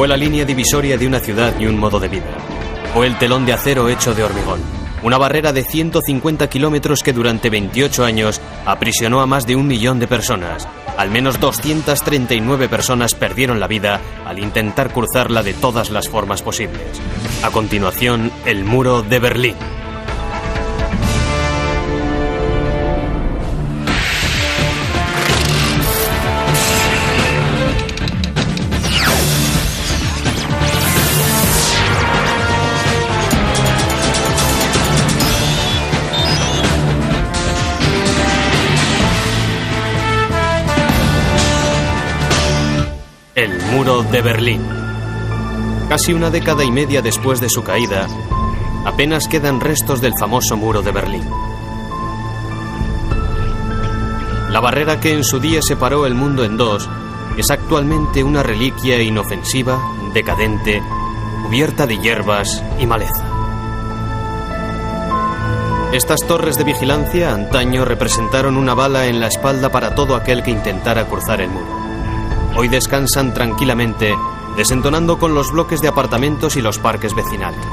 Fue la línea divisoria de una ciudad y un modo de vida. Fue el telón de acero hecho de hormigón. Una barrera de 150 kilómetros que durante 28 años aprisionó a más de 1 millón de personas. Al menos 239 personas perdieron la vida al intentar cruzarla de todas las formas posibles. A continuación, el muro de Berlín. El muro de Berlín. Casi una década y media después de su caída, apenas quedan restos del famoso muro de Berlín. La barrera que en su día separó el mundo en dos es actualmente una reliquia inofensiva, decadente, cubierta de hierbas y maleza. Estas torres de vigilancia antaño representaron una bala en la espalda para todo aquel que intentara cruzar el muro. Hoy descansan tranquilamente, desentonando con los bloques de apartamentos y los parques vecinales.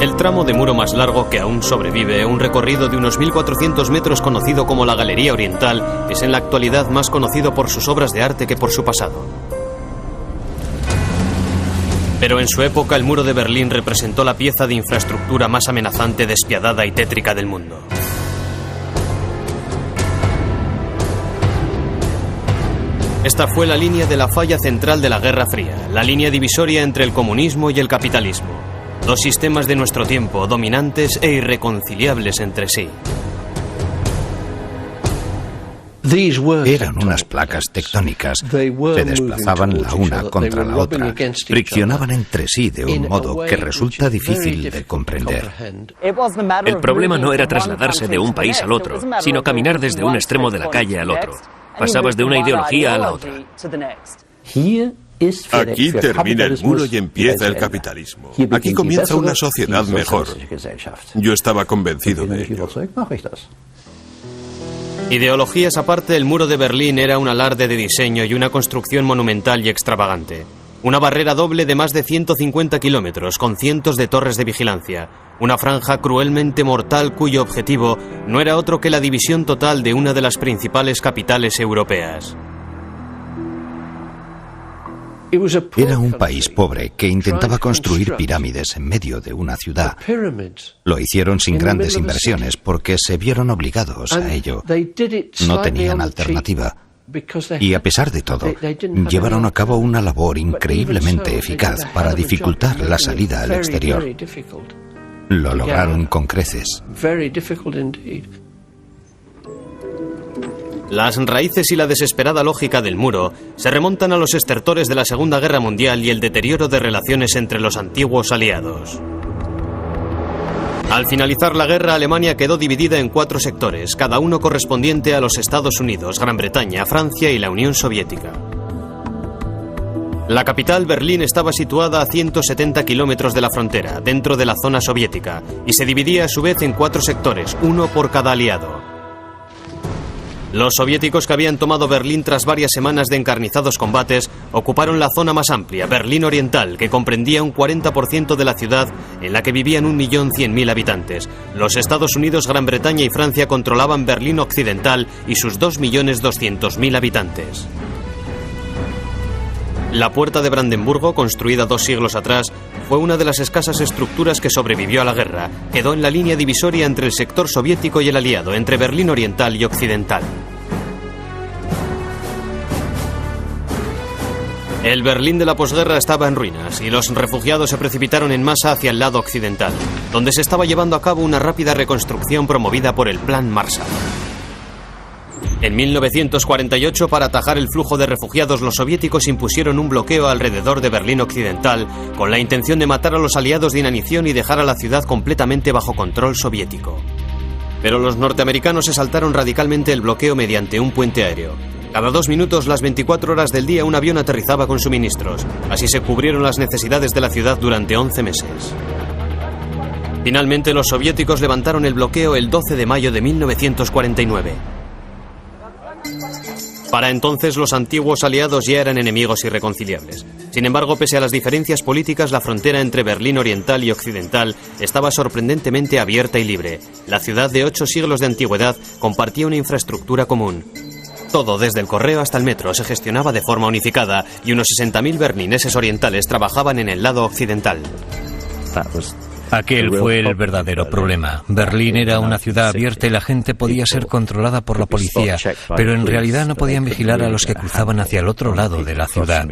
El tramo de muro más largo que aún sobrevive, un recorrido de unos 1400 metros conocido como la Galería Oriental, es en la actualidad más conocido por sus obras de arte que por su pasado. Pero en su época el muro de Berlín representó la pieza de infraestructura más amenazante, despiadada y tétrica del mundo. Esta fue la línea de la falla central de la Guerra Fría, la línea divisoria entre el comunismo y el capitalismo. Dos sistemas de nuestro tiempo, dominantes e irreconciliables entre sí. Eran unas placas tectónicas. Se desplazaban la una contra la otra, friccionaban entre sí de un modo que resulta difícil de comprender. El problema no era trasladarse de un país al otro, sino caminar desde un extremo de la calle al otro. Pasabas de una ideología a la otra. Aquí termina el muro y empieza el capitalismo. Aquí comienza una sociedad mejor. Yo estaba convencido de ello. Ideologías aparte, el muro de Berlín era un alarde de diseño y una construcción monumental y extravagante. Una barrera doble de más de 150 kilómetros, con cientos de torres de vigilancia. Una franja cruelmente mortal cuyo objetivo no era otro que la división total de una de las principales capitales europeas. Era un país pobre que intentaba construir pirámides en medio de una ciudad. Lo hicieron sin grandes inversiones porque se vieron obligados a ello. No tenían alternativa. Y a pesar de todo, llevaron a cabo una labor increíblemente eficaz para dificultar la salida al exterior. Lo lograron con creces. Las raíces y la desesperada lógica del muro se remontan a los estertores de la Segunda Guerra Mundial y el deterioro de relaciones entre los antiguos aliados. Al finalizar la guerra, Alemania quedó dividida en 4 sectores, cada uno correspondiente a los Estados Unidos, Gran Bretaña, Francia y la Unión Soviética. La capital, Berlín, estaba situada a 170 kilómetros de la frontera, dentro de la zona soviética, y se dividía a su vez en 4 sectores, uno por cada aliado. Los soviéticos, que habían tomado Berlín tras varias semanas de encarnizados combates, ocuparon la zona más amplia, Berlín Oriental, que comprendía un 40% de la ciudad, en la que vivían 1.100.000 habitantes. Los Estados Unidos, Gran Bretaña y Francia controlaban Berlín Occidental y sus 2.200.000 habitantes. La Puerta de Brandenburgo, construida 2 siglos atrás, fue una de las escasas estructuras que sobrevivió a la guerra. Quedó en la línea divisoria entre el sector soviético y el aliado, entre Berlín Oriental y Occidental. El Berlín de la posguerra estaba en ruinas y los refugiados se precipitaron en masa hacia el lado occidental, donde se estaba llevando a cabo una rápida reconstrucción promovida por el Plan Marshall. En 1948, para atajar el flujo de refugiados, los soviéticos impusieron un bloqueo alrededor de Berlín Occidental con la intención de matar a los aliados de inanición y dejar a la ciudad completamente bajo control soviético. Pero los norteamericanos se saltaron radicalmente el bloqueo mediante un puente aéreo. Cada 2 minutos, las 24 horas del día, un avión aterrizaba con suministros. Así se cubrieron las necesidades de la ciudad durante 11 meses. Finalmente, los soviéticos levantaron el bloqueo el 12 de mayo de 1949. Para entonces los antiguos aliados ya eran enemigos irreconciliables. Sin embargo, pese a las diferencias políticas, la frontera entre Berlín Oriental y Occidental estaba sorprendentemente abierta y libre. La ciudad de 8 siglos de antigüedad compartía una infraestructura común. Todo, desde el correo hasta el metro, se gestionaba de forma unificada y unos 60.000 berlineses orientales trabajaban en el lado occidental. Aquel fue el verdadero problema. Berlín era una ciudad abierta y la gente podía ser controlada por la policía, pero en realidad no podían vigilar a los que cruzaban hacia el otro lado de la ciudad.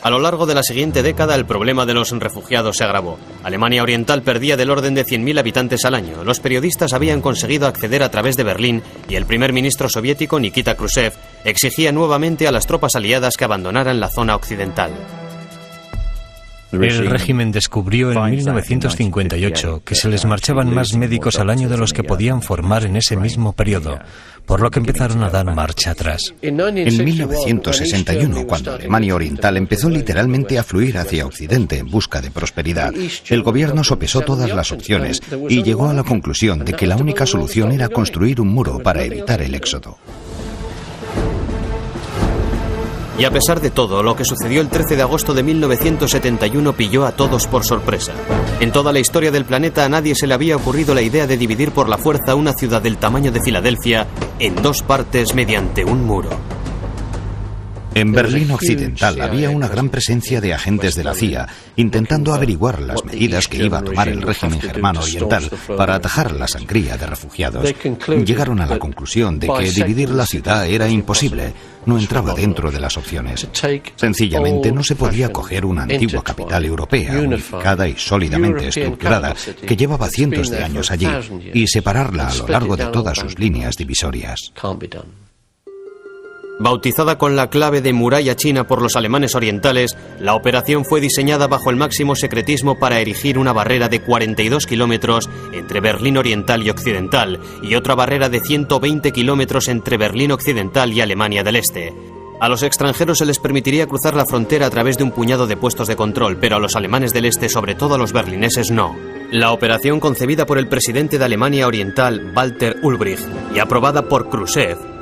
A lo largo de la siguiente década, el problema de los refugiados se agravó. Alemania Oriental perdía del orden de 100.000 habitantes al año. Los periodistas habían conseguido acceder a través de Berlín y el primer ministro soviético, Nikita Khrushchev, exigía nuevamente a las tropas aliadas que abandonaran la zona occidental. El régimen descubrió en 1958 que se les marchaban más médicos al año de los que podían formar en ese mismo periodo, por lo que empezaron a dar marcha atrás. En 1961, cuando Alemania Oriental empezó literalmente a fluir hacia Occidente en busca de prosperidad, el gobierno sopesó todas las opciones y llegó a la conclusión de que la única solución era construir un muro para evitar el éxodo. Y a pesar de todo, lo que sucedió el 13 de agosto de 1971 pilló a todos por sorpresa. En toda la historia del planeta a nadie se le había ocurrido la idea de dividir por la fuerza una ciudad del tamaño de Filadelfia en 2 partes mediante un muro. En Berlín Occidental había una gran presencia de agentes de la CIA intentando averiguar las medidas que iba a tomar el régimen germano oriental para atajar la sangría de refugiados. Llegaron a la conclusión de que dividir la ciudad era imposible, no entraba dentro de las opciones. Sencillamente no se podía coger una antigua capital europea, unificada y sólidamente estructurada, que llevaba cientos de años allí, y separarla a lo largo de todas sus líneas divisorias. Bautizada con la clave de muralla china por los alemanes orientales, la operación fue diseñada bajo el máximo secretismo para erigir una barrera de 42 kilómetros entre Berlín Oriental y Occidental y otra barrera de 120 kilómetros entre Berlín Occidental y Alemania del Este. A los extranjeros se les permitiría cruzar la frontera a través de un puñado de puestos de control, pero a los alemanes del Este, sobre todo a los berlineses, no. La operación, concebida por el presidente de Alemania Oriental, Walter Ulbricht, y aprobada por Khrushchev,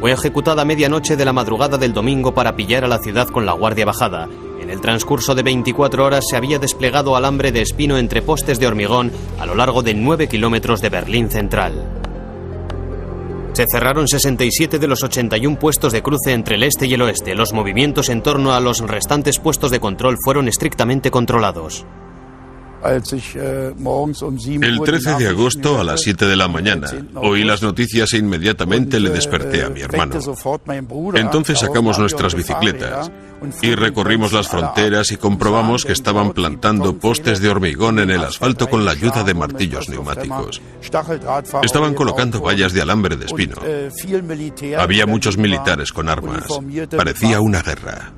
fue ejecutada a medianoche de la madrugada del domingo para pillar a la ciudad con la guardia bajada. En el transcurso de 24 horas se había desplegado alambre de espino entre postes de hormigón a lo largo de 9 kilómetros de Berlín Central. Se cerraron 67 de los 81 puestos de cruce entre el este y el oeste. Los movimientos en torno a los restantes puestos de control fueron estrictamente controlados. El 13 de agosto a las 7 de la mañana oí las noticias e inmediatamente le desperté a mi hermano. Entonces sacamos nuestras bicicletas y recorrimos las fronteras y comprobamos que estaban plantando postes de hormigón en el asfalto con la ayuda de martillos neumáticos. Estaban colocando vallas de alambre de espino. Había muchos militares con armas. Parecía una guerra.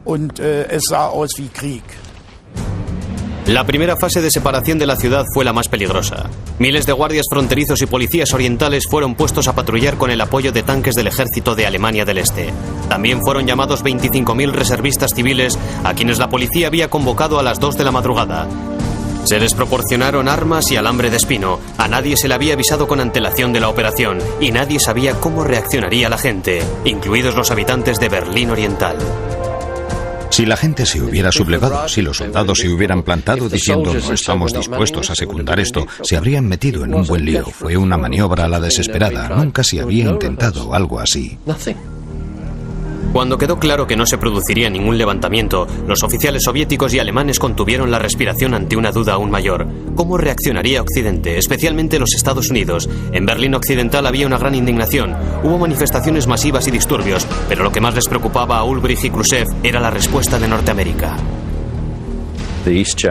La primera fase de separación de la ciudad fue la más peligrosa. Miles de guardias fronterizos y policías orientales fueron puestos a patrullar con el apoyo de tanques del ejército de Alemania del Este. También fueron llamados 25.000 reservistas civiles a quienes la policía había convocado a las 2 de la madrugada. Se les proporcionaron armas y alambre de espino. A nadie se le había avisado con antelación de la operación y nadie sabía cómo reaccionaría la gente, incluidos los habitantes de Berlín Oriental. Si la gente se hubiera sublevado, si los soldados se hubieran plantado diciendo no estamos dispuestos a secundar esto, se habrían metido en un buen lío. Fue una maniobra a la desesperada. Nunca se había intentado algo así. Cuando quedó claro que no se produciría ningún levantamiento, los oficiales soviéticos y alemanes contuvieron la respiración ante una duda aún mayor. ¿Cómo reaccionaría Occidente, especialmente los Estados Unidos? En Berlín Occidental había una gran indignación. Hubo manifestaciones masivas y disturbios, pero lo que más les preocupaba a Ulbricht y Khrushchev era la respuesta de Norteamérica.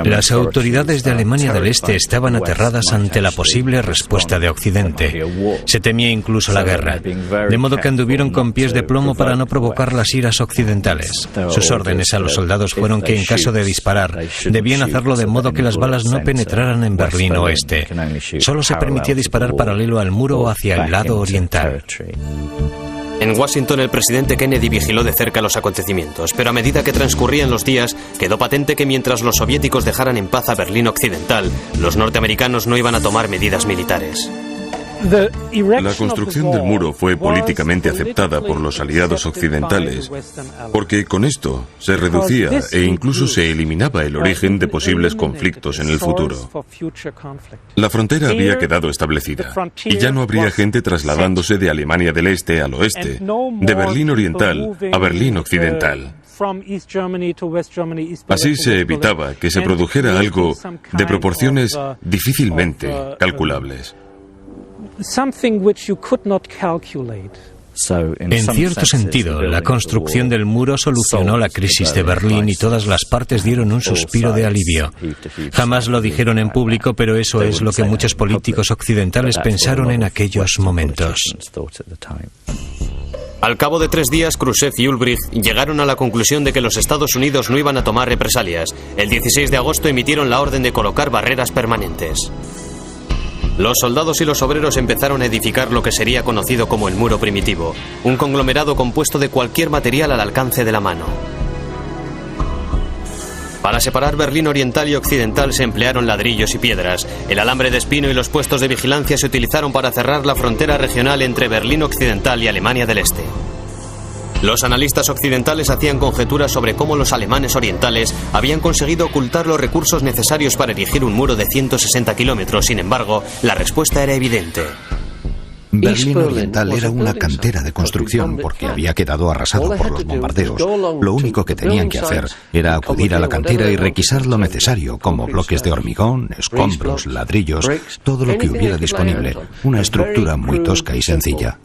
Las autoridades de Alemania del Este estaban aterradas ante la posible respuesta de Occidente. Se temía incluso la guerra, de modo que anduvieron con pies de plomo para no provocar las iras occidentales. Sus órdenes a los soldados fueron que en caso de disparar, debían hacerlo de modo que las balas no penetraran en Berlín Oeste. Solo se permitía disparar paralelo al muro o hacia el lado oriental. En Washington, el presidente Kennedy vigiló de cerca los acontecimientos, pero a medida que transcurrían los días, quedó patente que mientras los soviéticos dejaran en paz a Berlín Occidental, los norteamericanos no iban a tomar medidas militares. La construcción del muro fue políticamente aceptada por los aliados occidentales porque con esto se reducía e incluso se eliminaba el origen de posibles conflictos en el futuro. La frontera había quedado establecida y ya no habría gente trasladándose de Alemania del Este al oeste, de Berlín Oriental a Berlín Occidental. Así se evitaba que se produjera algo de proporciones difícilmente calculables. En cierto sentido, la construcción del muro solucionó la crisis de Berlín y todas las partes dieron un suspiro de alivio. Jamás lo dijeron en público, pero eso es lo que muchos políticos occidentales pensaron en aquellos momentos. Al cabo de 3 días, Khrushchev y Ulbricht llegaron a la conclusión de que los Estados Unidos no iban a tomar represalias. El 16 de agosto emitieron la orden de colocar barreras permanentes. Los soldados y los obreros empezaron a edificar lo que sería conocido como el muro primitivo, un conglomerado compuesto de cualquier material al alcance de la mano. Para separar Berlín Oriental y Occidental se emplearon ladrillos y piedras. El alambre de espino y los puestos de vigilancia se utilizaron para cerrar la frontera regional entre Berlín Occidental y Alemania del Este. Los analistas occidentales hacían conjeturas sobre cómo los alemanes orientales habían conseguido ocultar los recursos necesarios para erigir un muro de 160 kilómetros. Sin embargo, la respuesta era evidente. Berlín Oriental era una cantera de construcción porque había quedado arrasado por los bombardeos. Lo único que tenían que hacer era acudir a la cantera y requisar lo necesario, como bloques de hormigón, escombros, ladrillos, todo lo que hubiera disponible. Una estructura muy tosca y sencilla.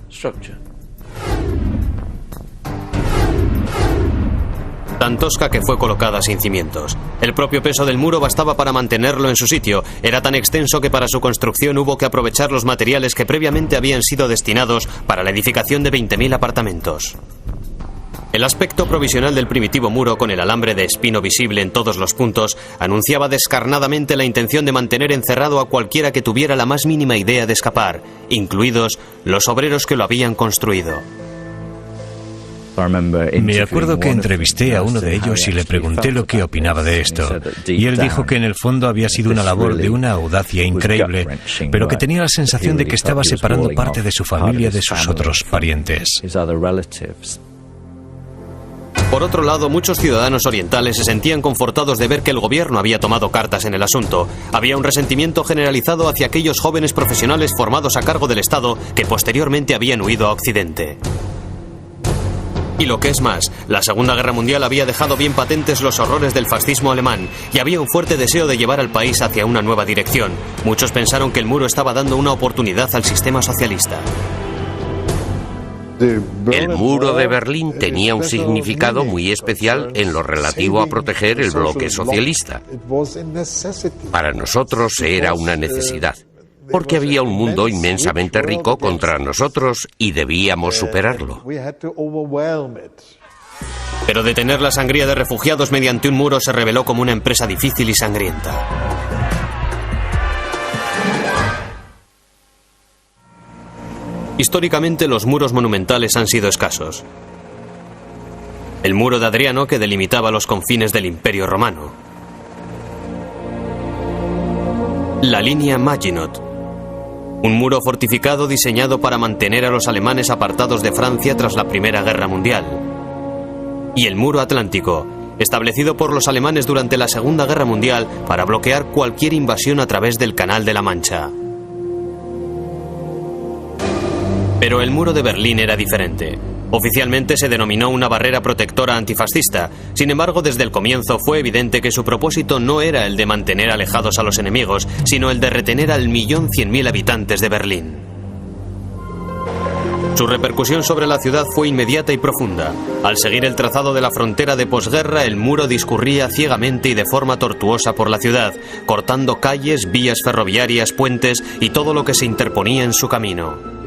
Tan tosca que fue colocada sin cimientos. El propio peso del muro bastaba para mantenerlo en su sitio. Era tan extenso que para su construcción hubo que aprovechar los materiales que previamente habían sido destinados para la edificación de 20.000 apartamentos. El aspecto provisional del primitivo muro, con el alambre de espino visible en todos los puntos, anunciaba descarnadamente la intención de mantener encerrado a cualquiera que tuviera la más mínima idea de escapar, incluidos los obreros que lo habían construido. Me acuerdo que entrevisté a uno de ellos y le pregunté lo que opinaba de esto. Y él dijo que en el fondo había sido una labor de una audacia increíble, pero que tenía la sensación de que estaba separando parte de su familia de sus otros parientes. Por otro lado, muchos ciudadanos orientales se sentían confortados de ver que el gobierno había tomado cartas en el asunto. Había un resentimiento generalizado hacia aquellos jóvenes profesionales formados a cargo del Estado que posteriormente habían huido a Occidente. Y lo que es más, la Segunda Guerra Mundial había dejado bien patentes los horrores del fascismo alemán y había un fuerte deseo de llevar al país hacia una nueva dirección. Muchos pensaron que el muro estaba dando una oportunidad al sistema socialista. El muro de Berlín tenía un significado muy especial en lo relativo a proteger el bloque socialista. Para nosotros era una necesidad, porque había un mundo inmensamente rico contra nosotros y debíamos superarlo. Pero detener la sangría de refugiados mediante un muro se reveló como una empresa difícil y sangrienta. Históricamente, los muros monumentales han sido escasos. El muro de Adriano, que delimitaba los confines del Imperio Romano. La línea Maginot, un muro fortificado diseñado para mantener a los alemanes apartados de Francia tras la Primera Guerra Mundial. Y el muro atlántico, establecido por los alemanes durante la Segunda Guerra Mundial para bloquear cualquier invasión a través del Canal de la Mancha. Pero el muro de Berlín era diferente. Oficialmente se denominó una barrera protectora antifascista. Sin embargo, desde el comienzo fue evidente que su propósito no era el de mantener alejados a los enemigos, sino el de retener al 1.100.000 habitantes de Berlín. Su repercusión sobre la ciudad fue inmediata y profunda. Al seguir el trazado de la frontera de posguerra, el muro discurría ciegamente y de forma tortuosa por la ciudad, cortando calles, vías ferroviarias, puentes y todo lo que se interponía en su camino.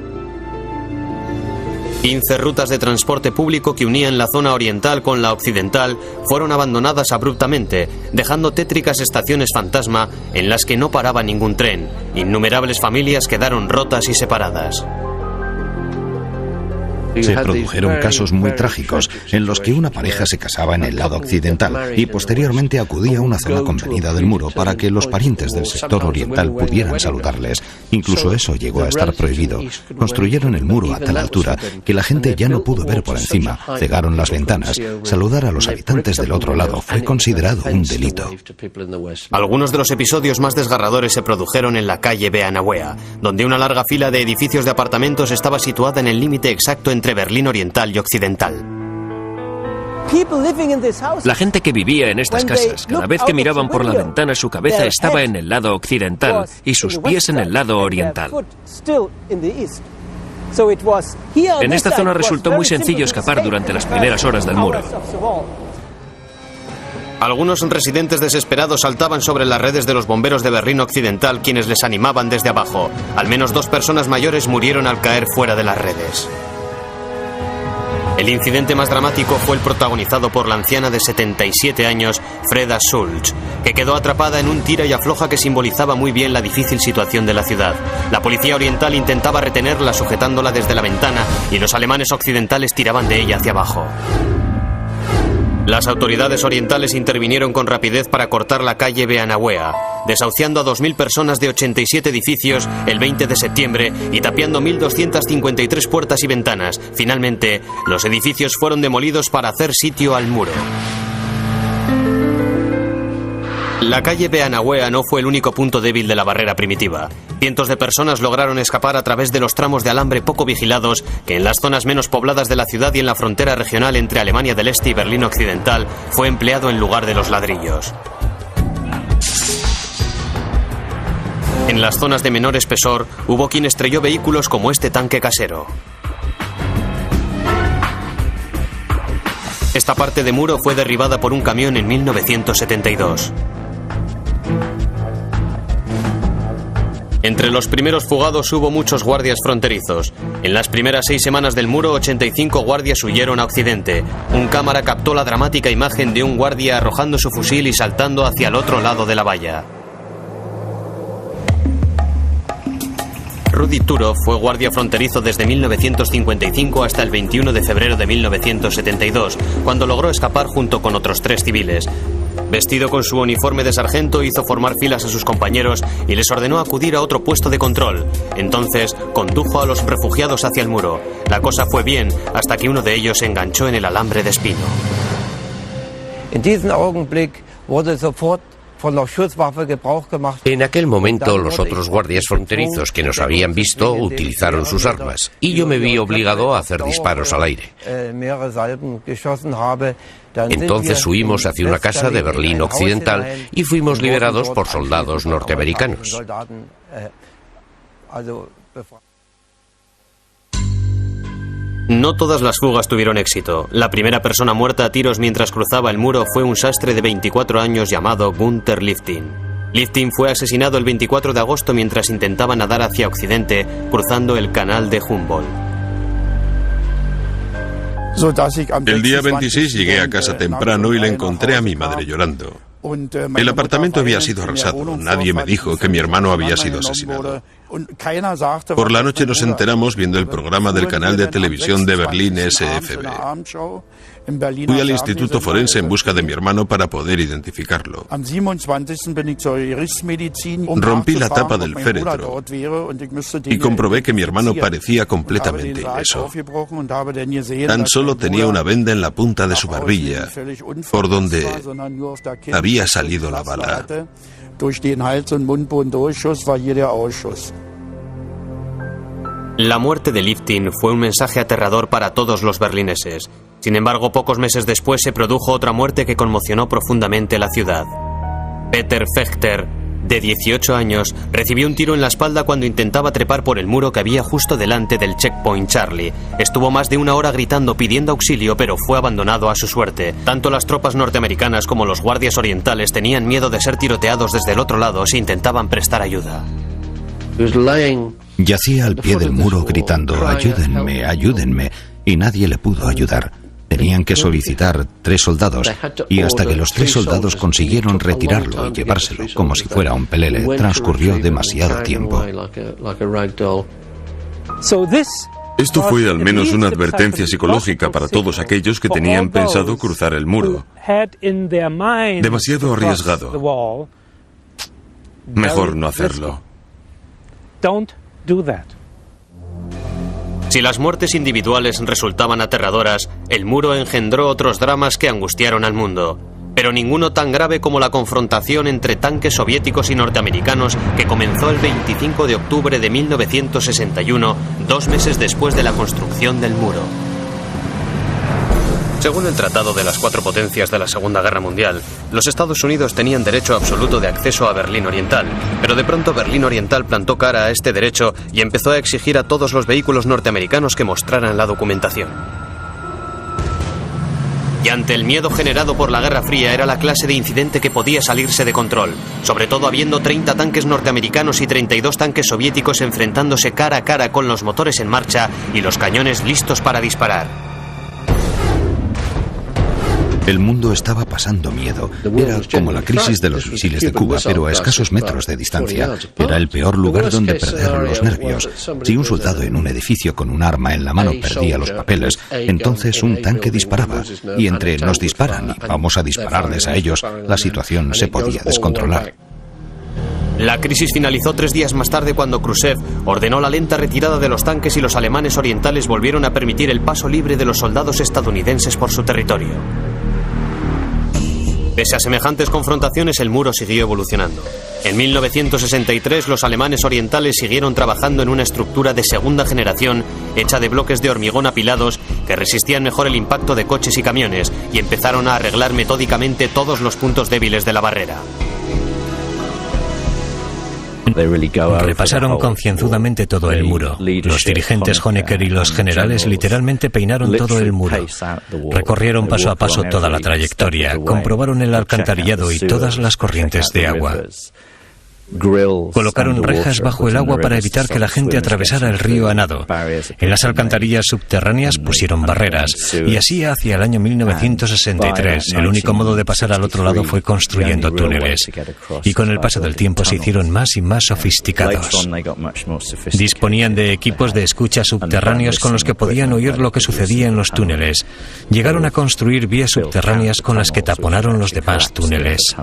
15 rutas de transporte público que unían la zona oriental con la occidental fueron abandonadas abruptamente, dejando tétricas estaciones fantasma en las que no paraba ningún tren. Innumerables familias quedaron rotas y separadas. Se produjeron casos muy trágicos en los que una pareja se casaba en el lado occidental y posteriormente acudía a una zona convenida del muro para que los parientes del sector oriental pudieran saludarles. Incluso eso llegó a estar prohibido. Construyeron el muro a tal altura que la gente ya no pudo ver por encima. Cegaron las ventanas. Saludar a los habitantes del otro lado fue considerado un delito. Algunos de los episodios más desgarradores se produjeron en la calle Beanawea, donde una larga fila de edificios de apartamentos estaba situada en el límite exacto entre Berlín Oriental y Occidental. La gente que vivía en estas casas, cada vez que miraban por la ventana, su cabeza estaba en el lado occidental y sus pies en el lado oriental. En esta zona resultó muy sencillo escapar durante las primeras horas del muro. Algunos residentes desesperados saltaban sobre las redes de los bomberos de Berlín Occidental, quienes les animaban desde abajo. Al menos 2 personas mayores murieron al caer fuera de las redes. El incidente más dramático fue el protagonizado por la anciana de 77 años, Freda Schulz, que quedó atrapada en un tira y afloja que simbolizaba muy bien la difícil situación de la ciudad. La policía oriental intentaba retenerla sujetándola desde la ventana y los alemanes occidentales tiraban de ella hacia abajo. Las autoridades orientales intervinieron con rapidez para cortar la calle Beanawea, desahuciando a 2.000 personas de 87 edificios el 20 de septiembre y tapiando 1.253 puertas y ventanas. Finalmente, los edificios fueron demolidos para hacer sitio al muro. La calle Beanawea no fue el único punto débil de la barrera primitiva. Cientos de personas lograron escapar a través de los tramos de alambre poco vigilados que en las zonas menos pobladas de la ciudad y en la frontera regional entre Alemania del Este y Berlín Occidental fue empleado en lugar de los ladrillos. En las zonas de menor espesor hubo quien estrelló vehículos como este tanque casero. Esta parte de muro fue derribada por un camión en 1972. Entre los primeros fugados hubo muchos guardias fronterizos. En las primeras 6 semanas del muro, 85 guardias huyeron a Occidente. Un cámara captó la dramática imagen de un guardia arrojando su fusil y saltando hacia el otro lado de la valla. Rudi Turov fue guardia fronterizo desde 1955 hasta el 21 de febrero de 1972, cuando logró escapar junto con otros 3 civiles. Vestido con su uniforme de sargento, hizo formar filas a sus compañeros y les ordenó acudir a otro puesto de control. Entonces, condujo a los refugiados hacia el muro. La cosa fue bien, hasta que uno de ellos se enganchó en el alambre de espino. En aquel momento, los otros guardias fronterizos que nos habían visto utilizaron sus armas y yo me vi obligado a hacer disparos al aire. Entonces huimos hacia una casa de Berlín Occidental y fuimos liberados por soldados norteamericanos. No todas las fugas tuvieron éxito. La primera persona muerta a tiros mientras cruzaba el muro fue un sastre de 24 años llamado Gunther Liftin. Liftin fue asesinado el 24 de agosto mientras intentaba nadar hacia Occidente, cruzando el canal de Humboldt. El día 26 llegué a casa temprano y le encontré a mi madre llorando. El apartamento había sido arrasado. Nadie me dijo que mi hermano había sido asesinado. Por la noche nos enteramos viendo el programa del canal de televisión de Berlín SFB. Fui al Instituto Forense en busca de mi hermano para poder identificarlo. Rompí la tapa del féretro y comprobé que mi hermano parecía completamente ileso. Tan solo tenía una venda en la punta de su barbilla, por donde había salido la bala. La muerte de Liftin fue un mensaje aterrador para todos los berlineses. Sin embargo, pocos meses después se produjo otra muerte que conmocionó profundamente la ciudad. Peter Fechter, de 18 años, recibió un tiro en la espalda cuando intentaba trepar por el muro que había justo delante del Checkpoint Charlie. Estuvo más de 1 hora gritando pidiendo auxilio, pero fue abandonado a su suerte. Tanto las tropas norteamericanas como los guardias orientales tenían miedo de ser tiroteados desde el otro lado si intentaban prestar ayuda. Yacía al pie del muro gritando «Ayúdenme, ayúdenme», y nadie le pudo ayudar. Tenían que solicitar 3 soldados, y hasta que los 3 soldados consiguieron retirarlo y llevárselo como si fuera un pelele, transcurrió demasiado tiempo. Esto fue al menos una advertencia psicológica para todos aquellos que tenían pensado cruzar el muro. Demasiado arriesgado. Mejor no hacerlo. Si las muertes individuales resultaban aterradoras, el muro engendró otros dramas que angustiaron al mundo. Pero ninguno tan grave como la confrontación entre tanques soviéticos y norteamericanos que comenzó el 25 de octubre de 1961, 2 meses después de la construcción del muro. Según el Tratado de las Cuatro Potencias de la Segunda Guerra Mundial, los Estados Unidos tenían derecho absoluto de acceso a Berlín Oriental, pero de pronto Berlín Oriental plantó cara a este derecho y empezó a exigir a todos los vehículos norteamericanos que mostraran la documentación. Y ante el miedo generado por la Guerra Fría era la clase de incidente que podía salirse de control, sobre todo habiendo 30 tanques norteamericanos y 32 tanques soviéticos enfrentándose cara a cara con los motores en marcha y los cañones listos para disparar. El mundo estaba pasando miedo. Era como la crisis de los misiles de Cuba, pero a escasos metros de distancia. Era el peor lugar donde perder los nervios. Si un soldado en un edificio con un arma en la mano perdía los papeles, entonces un tanque disparaba. Y entre nos disparan y vamos a dispararles a ellos, la situación se podía descontrolar. La crisis finalizó 3 días más tarde cuando Khrushchev ordenó la lenta retirada de los tanques y los alemanes orientales volvieron a permitir el paso libre de los soldados estadounidenses por su territorio. Pese a semejantes confrontaciones, el muro siguió evolucionando. En 1963, los alemanes orientales siguieron trabajando en una estructura de segunda generación hecha de bloques de hormigón apilados que resistían mejor el impacto de coches y camiones y empezaron a arreglar metódicamente todos los puntos débiles de la barrera. Repasaron concienzudamente todo el muro. Los dirigentes Honecker y los generales literalmente peinaron todo el muro. Recorrieron paso a paso toda la trayectoria, comprobaron el alcantarillado y todas las corrientes de agua. Colocaron rejas bajo el agua para evitar que la gente atravesara el río a nado. En las alcantarillas subterráneas pusieron barreras, y así hacia el año 1963 el único modo de pasar al otro lado fue construyendo túneles. Y con el paso del tiempo se hicieron más y más sofisticados. Disponían de equipos de escucha subterráneos con los que podían oír lo que sucedía en los túneles. Llegaron a construir vías subterráneas con las que taponaron los demás túneles.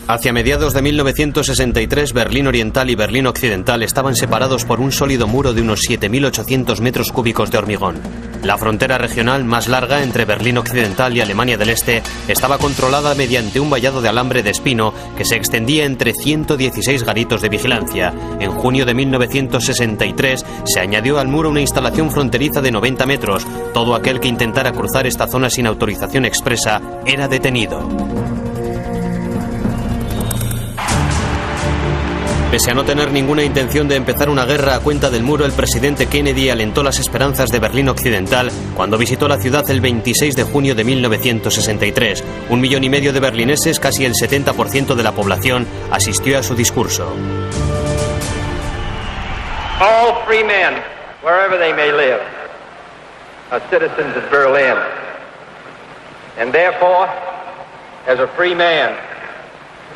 Hacia mediados de 1963, Berlín Oriental y Berlín Occidental estaban separados por un sólido muro de unos 7.800 metros cúbicos de hormigón. La frontera regional más larga entre Berlín Occidental y Alemania del Este estaba controlada mediante un vallado de alambre de espino que se extendía entre 116 garitos de vigilancia. En junio de 1963 se añadió al muro una instalación fronteriza de 90 metros. Todo aquel que intentara cruzar esta zona sin autorización expresa era detenido. Pese a no tener ninguna intención de empezar una guerra a cuenta del muro, el presidente Kennedy alentó las esperanzas de Berlín Occidental cuando visitó la ciudad el 26 de junio de 1963. 1,5 millones de berlineses, casi el 70% de la población, asistió a su discurso. All free men, wherever they may live, are citizens of Berlin. And therefore, as a free man,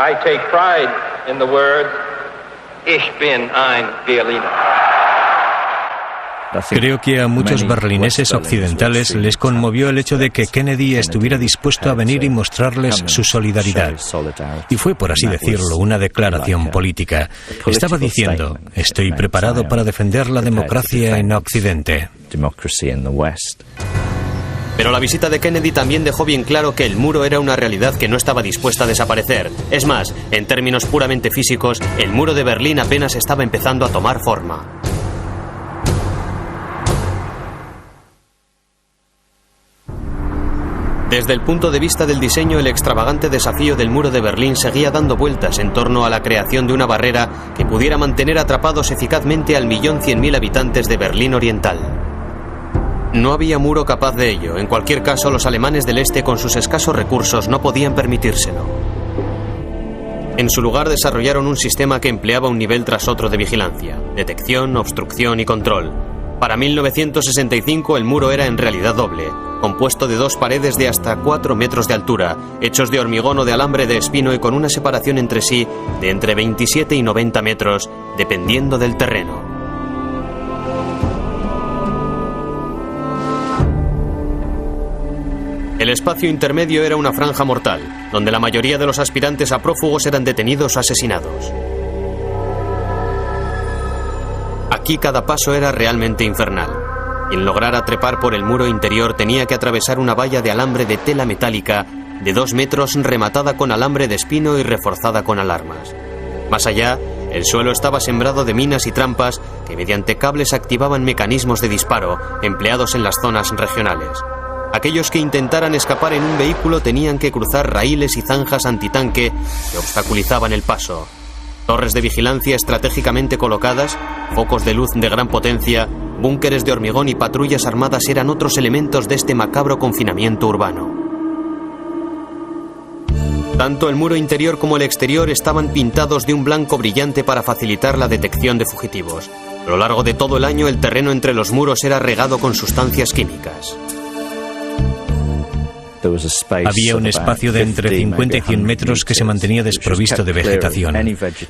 I take pride in the words Ich bin ein Berliner. Creo que a muchos berlineses occidentales les conmovió el hecho de que Kennedy estuviera dispuesto a venir y mostrarles su solidaridad. Y fue, por así decirlo, una declaración política. Estaba diciendo, estoy preparado para defender la democracia en Occidente. Pero la visita de Kennedy también dejó bien claro que el muro era una realidad que no estaba dispuesta a desaparecer. Es más, en términos puramente físicos, el muro de Berlín apenas estaba empezando a tomar forma. Desde el punto de vista del diseño, el extravagante desafío del muro de Berlín seguía dando vueltas en torno a la creación de una barrera que pudiera mantener atrapados eficazmente al 1.100.000 habitantes de Berlín Oriental. No había muro capaz de ello. En cualquier caso, los alemanes del este, con sus escasos recursos, no podían permitírselo. En su lugar, desarrollaron un sistema que empleaba un nivel tras otro de vigilancia: detección, obstrucción y control. Para 1965, el muro era en realidad doble, compuesto de 2 paredes de hasta 4 metros de altura, hechos de hormigón o de alambre de espino y con una separación entre sí de entre 27 y 90 metros, dependiendo del terreno. El espacio intermedio era una franja mortal, donde la mayoría de los aspirantes a prófugos eran detenidos o asesinados. Aquí cada paso era realmente infernal. Quien lograra trepar por el muro interior tenía que atravesar una valla de alambre de tela metálica de 2 metros rematada con alambre de espino y reforzada con alarmas. Más allá, el suelo estaba sembrado de minas y trampas que mediante cables activaban mecanismos de disparo empleados en las zonas regionales. Aquellos que intentaran escapar en un vehículo tenían que cruzar raíles y zanjas antitanque que obstaculizaban el paso. Torres de vigilancia estratégicamente colocadas, focos de luz de gran potencia, búnkeres de hormigón y patrullas armadas eran otros elementos de este macabro confinamiento urbano. Tanto el muro interior como el exterior estaban pintados de un blanco brillante para facilitar la detección de fugitivos. A lo largo de todo el año el terreno entre los muros era regado con sustancias químicas. Había un espacio de entre 50 y 100 metros que se mantenía desprovisto de vegetación.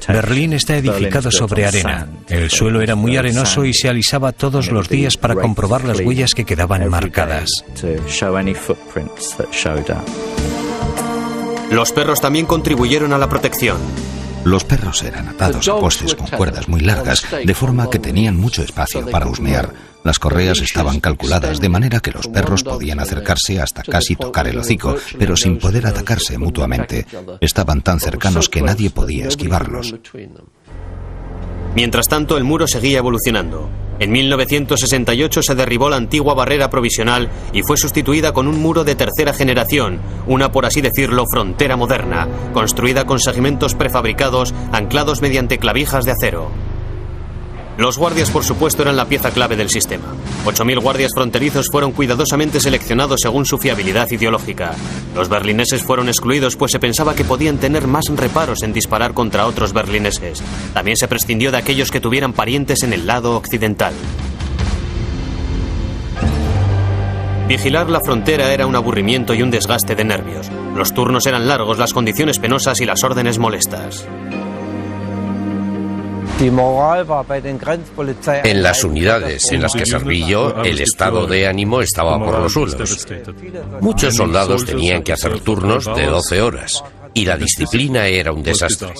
Berlín está edificado sobre arena. El suelo era muy arenoso y se alisaba todos los días para comprobar las huellas que quedaban marcadas. Los perros también contribuyeron a la protección. Los perros eran atados a postes con cuerdas muy largas, de forma que tenían mucho espacio para husmear. Las correas estaban calculadas de manera que los perros podían acercarse hasta casi tocar el hocico, pero sin poder atacarse mutuamente. Estaban tan cercanos que nadie podía esquivarlos. Mientras tanto, el muro seguía evolucionando. En 1968 se derribó la antigua barrera provisional y fue sustituida con un muro de tercera generación, una, por así decirlo, frontera moderna, construida con segmentos prefabricados anclados mediante clavijas de acero. Los guardias, por supuesto, eran la pieza clave del sistema. 8.000 guardias fronterizos fueron cuidadosamente seleccionados según su fiabilidad ideológica. Los berlineses fueron excluidos pues se pensaba que podían tener más reparos en disparar contra otros berlineses. También se prescindió de aquellos que tuvieran parientes en el lado occidental. Vigilar la frontera era un aburrimiento y un desgaste de nervios. Los turnos eran largos, las condiciones penosas y las órdenes molestas. En las unidades en las que serví yo, el estado de ánimo estaba por los suelos. Muchos soldados tenían que hacer turnos de 12 horas y la disciplina era un desastre.